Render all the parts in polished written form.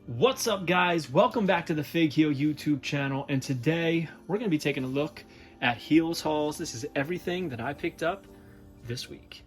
What's up, guys? Welcome back to the Fig Heel YouTube channel, and today we're going to be taking a look at Heels hauls. This is everything that I picked up this week.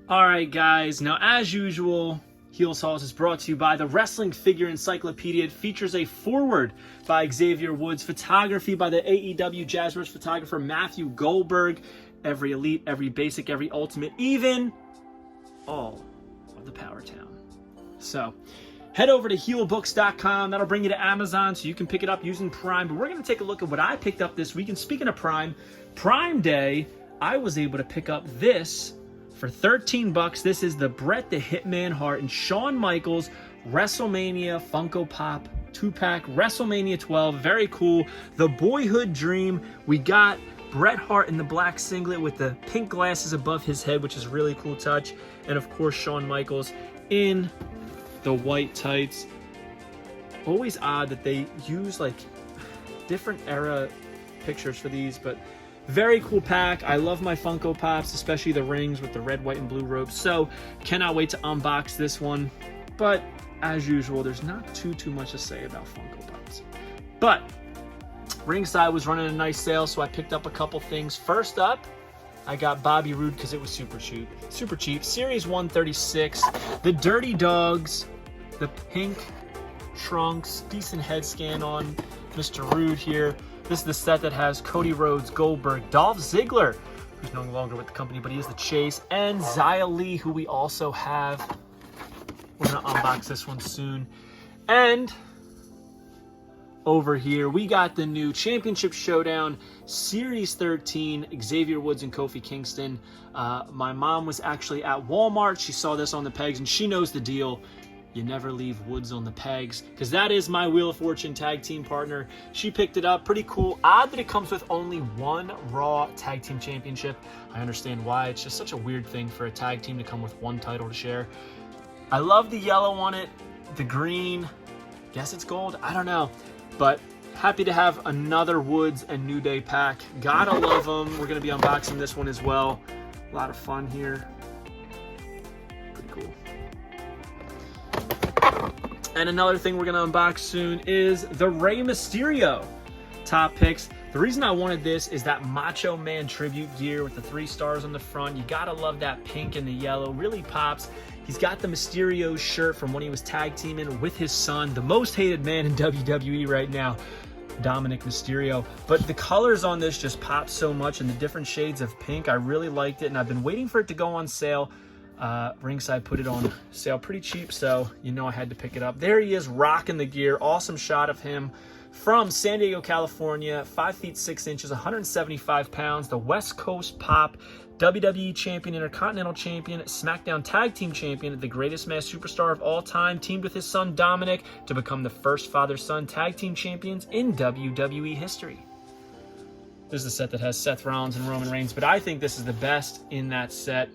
Alright guys, now as usual, Heels Hauls is brought to you by the Wrestling Figure Encyclopedia. It features a foreword by Xavier Woods, photography by the AEW Jazzverse photographer Matthew Goldberg, every elite, every basic, every ultimate, even all of the Power Town. So, head over to heelbooks.com. That'll bring you to Amazon so you can pick it up using Prime. But we're going to take a look at what I picked up this week. And speaking of Prime Day, I was able to pick up this for $13. This is the Bret the Hitman Hart and Shawn Michaels WrestleMania Funko Pop 2-pack, WrestleMania 12. Very cool. The boyhood dream. We got Bret Hart in the black singlet with the pink glasses above his head, which is a really cool touch. And of course, Shawn Michaels in the white tights. Always odd that they use like different era pictures for these, but very cool pack. I love my Funko Pops, especially the rings with the red, white, and blue ropes. So cannot wait to unbox this one. But as usual, there's not too much to say about Funko Pops. But Ringside was running a nice sale, so I picked up a couple things. First up, I got Bobby Roode because it was super cheap. Super cheap. Series 136. The Dirty Dogs. The pink trunks. Decent head scan on Mr. Roode here. This is the set that has Cody Rhodes, Goldberg, Dolph Ziggler, who's no longer with the company, but he is the Chase, and Xia Li, who we also have. We're going to unbox this one soon. And over here, we got the new Championship Showdown Series 13, Xavier Woods and Kofi Kingston. My mom was actually at Walmart. She saw this on the pegs, and she knows the deal. You never leave Woods on the pegs, because that is my Wheel of Fortune tag team partner. She picked it up. Pretty cool. Odd that it comes with only one Raw Tag Team Championship. I understand why. It's just such a weird thing for a tag team to come with one title to share. I love the yellow on it. The green. Guess it's gold. I don't know. But happy to have another Woods and New Day pack. Gotta love them. We're going to be unboxing this one as well. A lot of fun here. Pretty cool. And another thing we're going to unbox soon is the Rey Mysterio top picks. The reason I wanted this is that Macho Man tribute gear with the 3 stars on the front. You got to love that pink and the yellow. Really pops. He's got the Mysterio shirt from when he was tag teaming with his son, the most hated man in WWE right now, Dominic Mysterio. But the colors on this just pop so much, and the different shades of pink. I really liked it, and I've been waiting for it to go on sale. Ringside put it on sale pretty cheap, so you know I had to pick it up. There he is, rocking the gear. Awesome shot of him from San Diego, California. 5 feet 6 inches, 175 pounds. The West Coast Pop, WWE Champion, Intercontinental Champion, SmackDown Tag Team Champion, the greatest mass superstar of all time, teamed with his son Dominic to become the first father-son Tag Team Champions in WWE history. This is the set that has Seth Rollins and Roman Reigns, but I think this is the best in that set.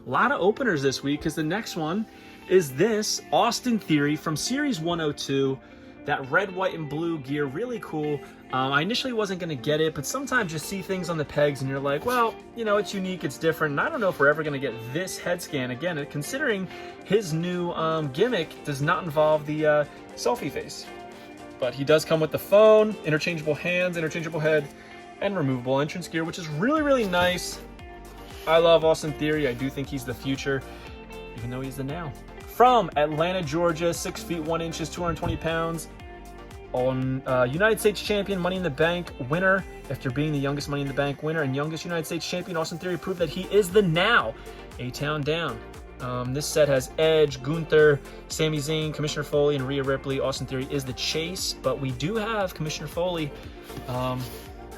A lot of openers this week, because the next one is this Austin Theory from Series 102. That red, white, and blue gear, really cool. I initially wasn't going to get it, but sometimes you see things on the pegs and you're like, well, you know, it's unique, it's different. And I don't know if we're ever going to get this head scan again, considering his new gimmick does not involve the selfie face. But he does come with the phone, interchangeable hands, interchangeable head, and removable entrance gear, which is really, really nice. I love Austin Theory. I do think he's the future, even though he's the now. From Atlanta, Georgia, 6 feet 1 inches, 220 pounds. On United States Champion, Money in the Bank winner. After being the youngest Money in the Bank winner and youngest United States Champion, Austin Theory proved that he is the now. A-Town down. This set has Edge, Gunther, Sami Zayn, Commissioner Foley, and Rhea Ripley. Austin Theory is the Chase, but we do have Commissioner Foley. Probably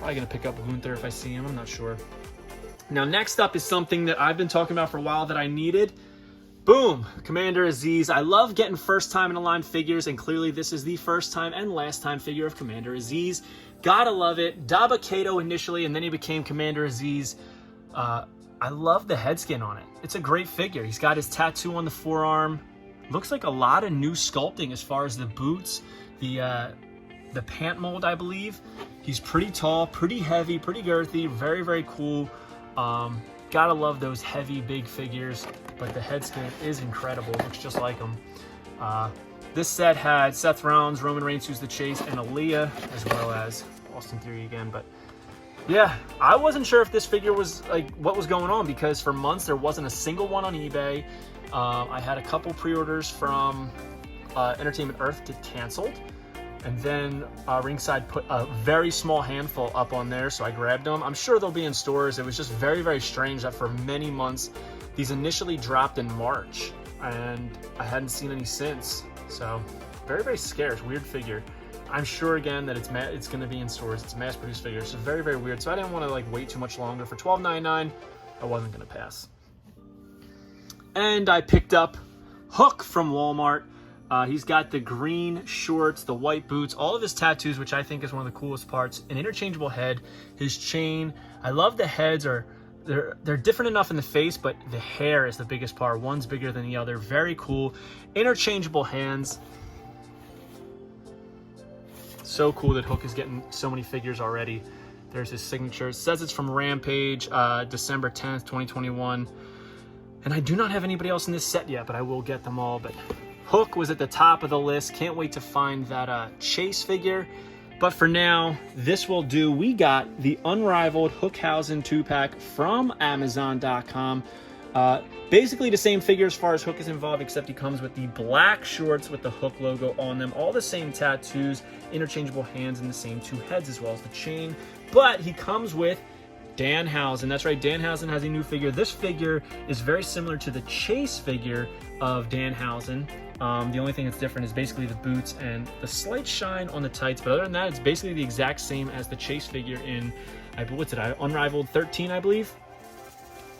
going to pick up Gunther if I see him. I'm not sure. Now, next up is something that I've been talking about for a while that I needed. Boom, Commander Aiz. I love getting first time in a line figures, and clearly this is the first time and last time figure of Commander Aiz. Gotta love it. Daba Kato initially, and then he became Commander Aiz. I love the head skin on it. It's a great figure. He's got his tattoo on the forearm. Looks like a lot of new sculpting as far as the boots, the pant mold, I believe. He's pretty tall, pretty heavy, pretty girthy, very, very cool. Gotta love those heavy, big figures, but the head skin is incredible. Looks just like him. This set had Seth Rollins, Roman Reigns, who's the chase, and Aaliyah, as well as Austin Theory again. But yeah, I wasn't sure if this figure was like what was going on, because for months there wasn't a single one on eBay. I had a couple pre-orders from Entertainment Earth get canceled, and then Ringside put a very small handful up on there, so I grabbed them. I'm sure they'll be in stores. It was just very, very strange that for many months, these initially dropped in March, and I hadn't seen any since. So very, very scarce, weird figure. I'm sure again that it's going to be in stores. It's a mass-produced figure. It's very, very weird. So I didn't want to like wait too much longer. For $12.99, I wasn't going to pass. And I picked up Hook from Walmart. He's got the green shorts, the white boots, all of his tattoos, which I think is one of the coolest parts. An interchangeable head, his chain. I love the heads. They're different enough in the face, but the hair is the biggest part. One's bigger than the other. Very cool. Interchangeable hands. So cool that Hook is getting so many figures already. There's his signature. It says it's from Rampage, December 10th, 2021. And I do not have anybody else in this set yet, but I will get them all. But Hook was at the top of the list. Can't wait to find that Chase figure. But for now, this will do. We got the Unrivaled Hookhausen 2-pack from Amazon.com. Basically the same figure as far as Hook is involved, except he comes with the black shorts with the Hook logo on them. All the same tattoos, interchangeable hands, and the same two heads, as well as the chain. But he comes with Danhausen. That's right, Danhausen has a new figure. This figure is very similar to the Chase figure of Danhausen. The only thing that's different is basically the boots and the slight shine on the tights. But other than that, it's basically the exact same as the Chase figure in, Unrivaled 13, I believe.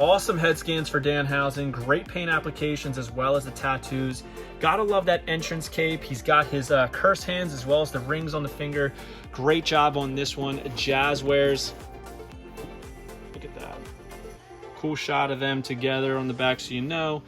Awesome head scans for Danhausen. Great paint applications as well as the tattoos. Gotta love that entrance cape. He's got his curse hands as well as the rings on the finger. Great job on this one. Jazzwares. Look at that. Cool shot of them together on the back, so you know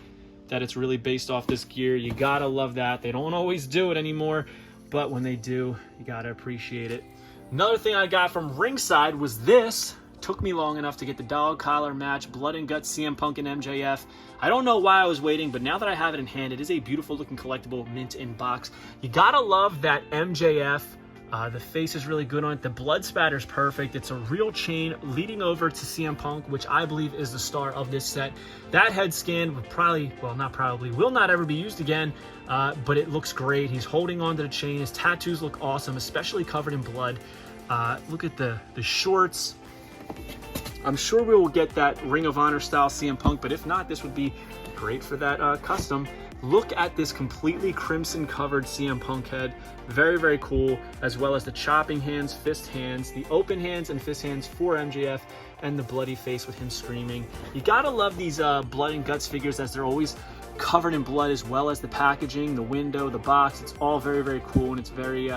that it's really based off this gear. You gotta love that. They don't always do it anymore, but when they do, you gotta appreciate it. Another thing I got from Ringside was this. Took me long enough to get the dog collar match, Blood and Guts CM Punk and MJF. I don't know why I was waiting, but now that I have it in hand, it is a beautiful looking collectible mint in box. You gotta love that MJF. The face is really good on it. The blood spatter's perfect. It's a real chain leading over to CM Punk, which I believe is the star of this set. That head scan would will not ever be used again, but it looks great. He's holding on to the chain. His tattoos look awesome, especially covered in blood. Look at the shorts. I'm sure we will get that Ring of Honor style CM Punk, but if not, this would be great for that custom. Look at this completely crimson covered CM Punk head. Very, very cool, as well as the chopping hands, fist hands, the open hands and fist hands for MJF, and the bloody face with him screaming. You gotta love these Blood and Guts figures, as they're always covered in blood, as well as the packaging, the window, the box. It's all very, very cool, and it's very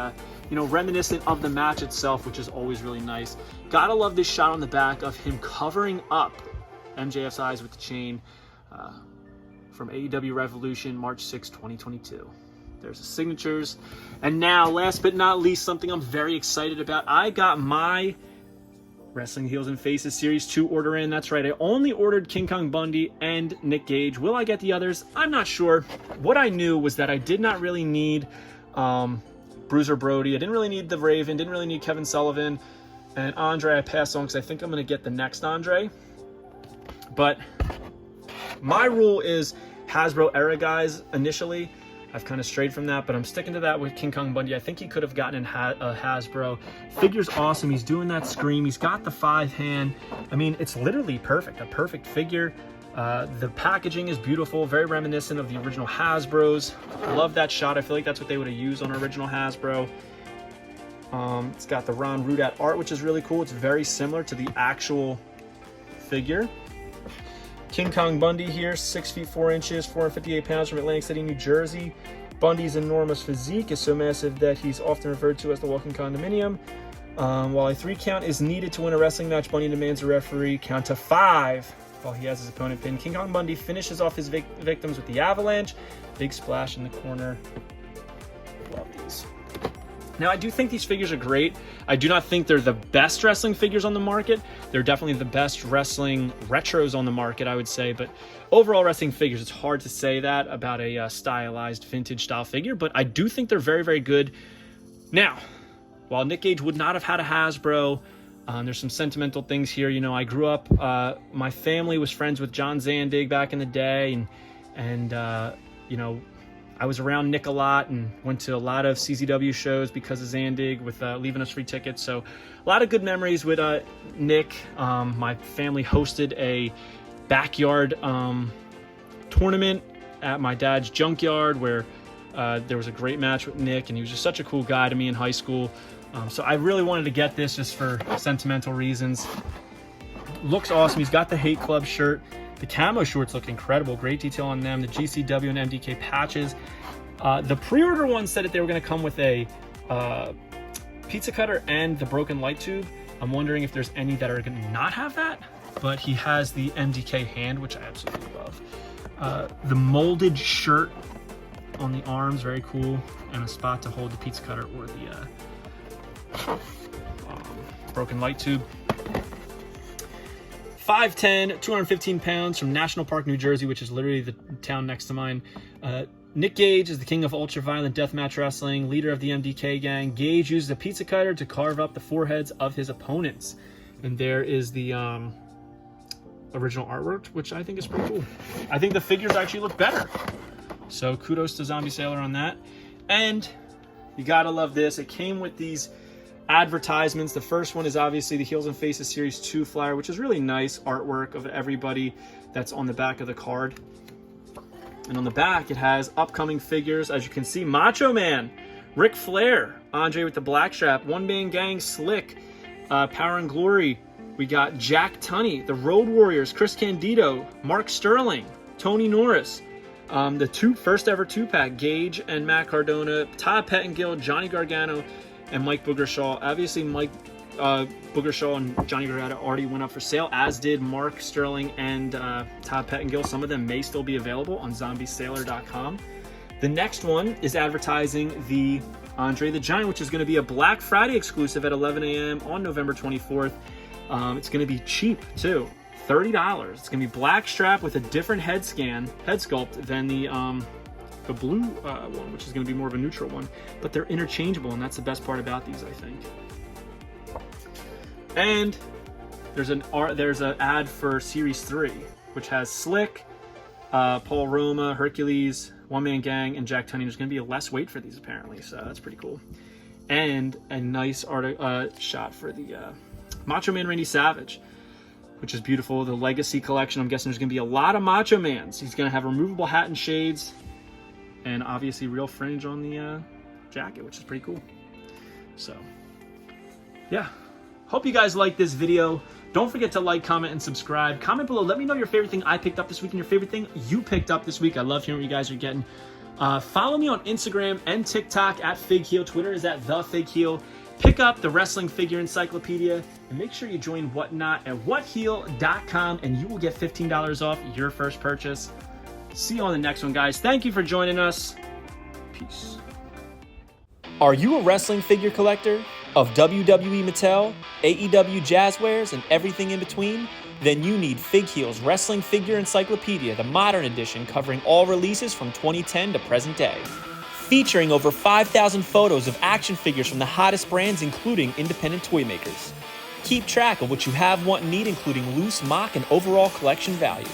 reminiscent of the match itself, which is always really nice. Gotta love this shot on the back of him covering up MJF's eyes with the chain. From AEW Revolution, March 6, 2022. There's the signatures. And now, last but not least, something I'm very excited about. I got my Wrestling Heels and Faces Series 2 order in. That's right, I only ordered King Kong Bundy and Nick Gage. Will I get the others? I'm not sure. What I knew was that I did not really need Bruiser Brody. I didn't really need the Raven. Didn't really need Kevin Sullivan. And Andre I passed on because I think I'm going to get the next Andre. But my rule is Hasbro era guys initially. I've kind of strayed from that, but I'm sticking to that with King Kong Bundy. I think he could have gotten in Hasbro. Figure's awesome. He's doing that scream. He's got the 5-hand. I mean, it's literally perfect. A perfect figure. The packaging is beautiful. Very reminiscent of the original Hasbros. Love that shot. I feel like that's what they would have used on original Hasbro. It's got the Ron Rudat art, which is really cool. It's very similar to the actual figure. King Kong Bundy here, 6 feet 4 inches, 458 pounds, from Atlantic City, New Jersey. Bundy's enormous physique is so massive that he's often referred to as the walking condominium. While a 3 count is needed to win a wrestling match, Bundy demands a referee count to 5 while he has his opponent pinned. King Kong Bundy finishes off his victims with the avalanche. Big splash in the corner. Love these. Now, I do think these figures are great. I do not think they're the best wrestling figures on the market. They're definitely the best wrestling retros on the market, I would say. But overall wrestling figures, it's hard to say that about a stylized vintage style figure. But I do think they're very, very good. Now, while Nick Gage would not have had a Hasbro, there's some sentimental things here. You know, I grew up, my family was friends with John Zandig back in the day. And you know, I was around Nick a lot and went to a lot of CZW shows because of Zandig with leaving us free tickets. So a lot of good memories with Nick. My family hosted a backyard tournament at my dad's junkyard where there was a great match with Nick, and he was just such a cool guy to me in high school. So I really wanted to get this just for sentimental reasons. Looks awesome. He's got the Hate Club shirt. The camo shorts look incredible. Great detail on them. The GCW and MDK patches. The pre-order one said that they were going to come with a pizza cutter and the broken light tube. I'm wondering if there's any that are going to not have that. But he has the MDK hand, which I absolutely love. The molded shirt on the arms, very cool. And a spot to hold the pizza cutter or the broken light tube. 5'10", 215 pounds, from National Park, New Jersey, which is literally the town next to mine. Nick Gage is the king of ultra-violent deathmatch wrestling, leader of the MDK gang. Gage uses a pizza cutter to carve up the foreheads of his opponents. And there is the original artwork, which I think is pretty cool. I think the figures actually look better. So kudos to Zombie Sailor on that. And you gotta love this. It came with these advertisements. The first one is obviously the Heels and Faces Series 2 flyer, which is really nice artwork of everybody that's on the back of the card. And on the back, it has upcoming figures. As you can see, Macho Man, Ric Flair, Andre with the Blackstrap, One Man Gang, Slick, Power and Glory. We got Jack Tunney, the Road Warriors, Chris Candido, Mark Sterling, Tony Norris. The first ever 2-pack, Gage and Matt Cardona, Todd Pettengill, Johnny Gargano, and Mike Boogershaw. Obviously, Mike Boogershaw and Johnny Gargano already went up for sale, as did Mark Sterling and Todd Pettengill. Some of them may still be available on zombiesailor.com. The next one is advertising the Andre the Giant, which is going to be a Black Friday exclusive at 11 a.m. on November 24th. It's going to be cheap, too. $30. It's going to be black strap with a different head sculpt than the blue one, which is going to be more of a neutral one, but they're interchangeable, and that's the best part about these, I think. And there's an ad for Series 3, which has Slick, Paul Roma, Hercules, One Man Gang, and Jack Tunney. There's going to be a less weight for these, apparently, so that's pretty cool. And a nice shot for the Macho Man Randy Savage, which is beautiful. The Legacy collection, I'm guessing there's going to be a lot of Macho Mans. He's going to have removable hat and shades, and obviously real fringe on the jacket, which is pretty cool. So, yeah. Hope you guys like this video. Don't forget to like, comment, and subscribe. Comment below. Let me know your favorite thing I picked up this week and your favorite thing you picked up this week. I love hearing what you guys are getting. Follow me on Instagram and TikTok at FigHeel. Twitter is at TheFigHeel. Pick up the Wrestling Figure Encyclopedia, and make sure you join Whatnot at whatheel.com, and you will get $15 off your first purchase. See you on the next one, guys. Thank you for joining us. Peace. Are you a wrestling figure collector of WWE Mattel, AEW Jazzwares, and everything in between? Then you need FigHeel's Wrestling Figure Encyclopedia, the modern edition covering all releases from 2010 to present day. Featuring over 5,000 photos of action figures from the hottest brands, including independent toy makers. Keep track of what you have, want, and need, including loose, mock, and overall collection value.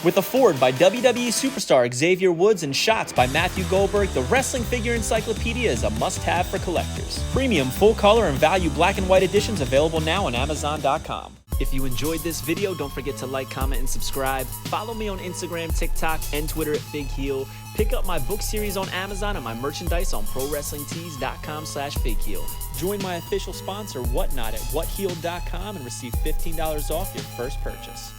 With a foreword by WWE superstar Xavier Woods and shots by Matthew Goldberg, the Wrestling Figure Encyclopedia is a must-have for collectors. Premium, full-color, and value black and white editions available now on Amazon.com. If you enjoyed this video, don't forget to like, comment, and subscribe. Follow me on Instagram, TikTok, and Twitter at FigHeel. Pick up my book series on Amazon and my merchandise on ProWrestlingTees.com/FigHeel. Join my official sponsor, Whatnot, at WhatHeel.com and receive $15 off your first purchase.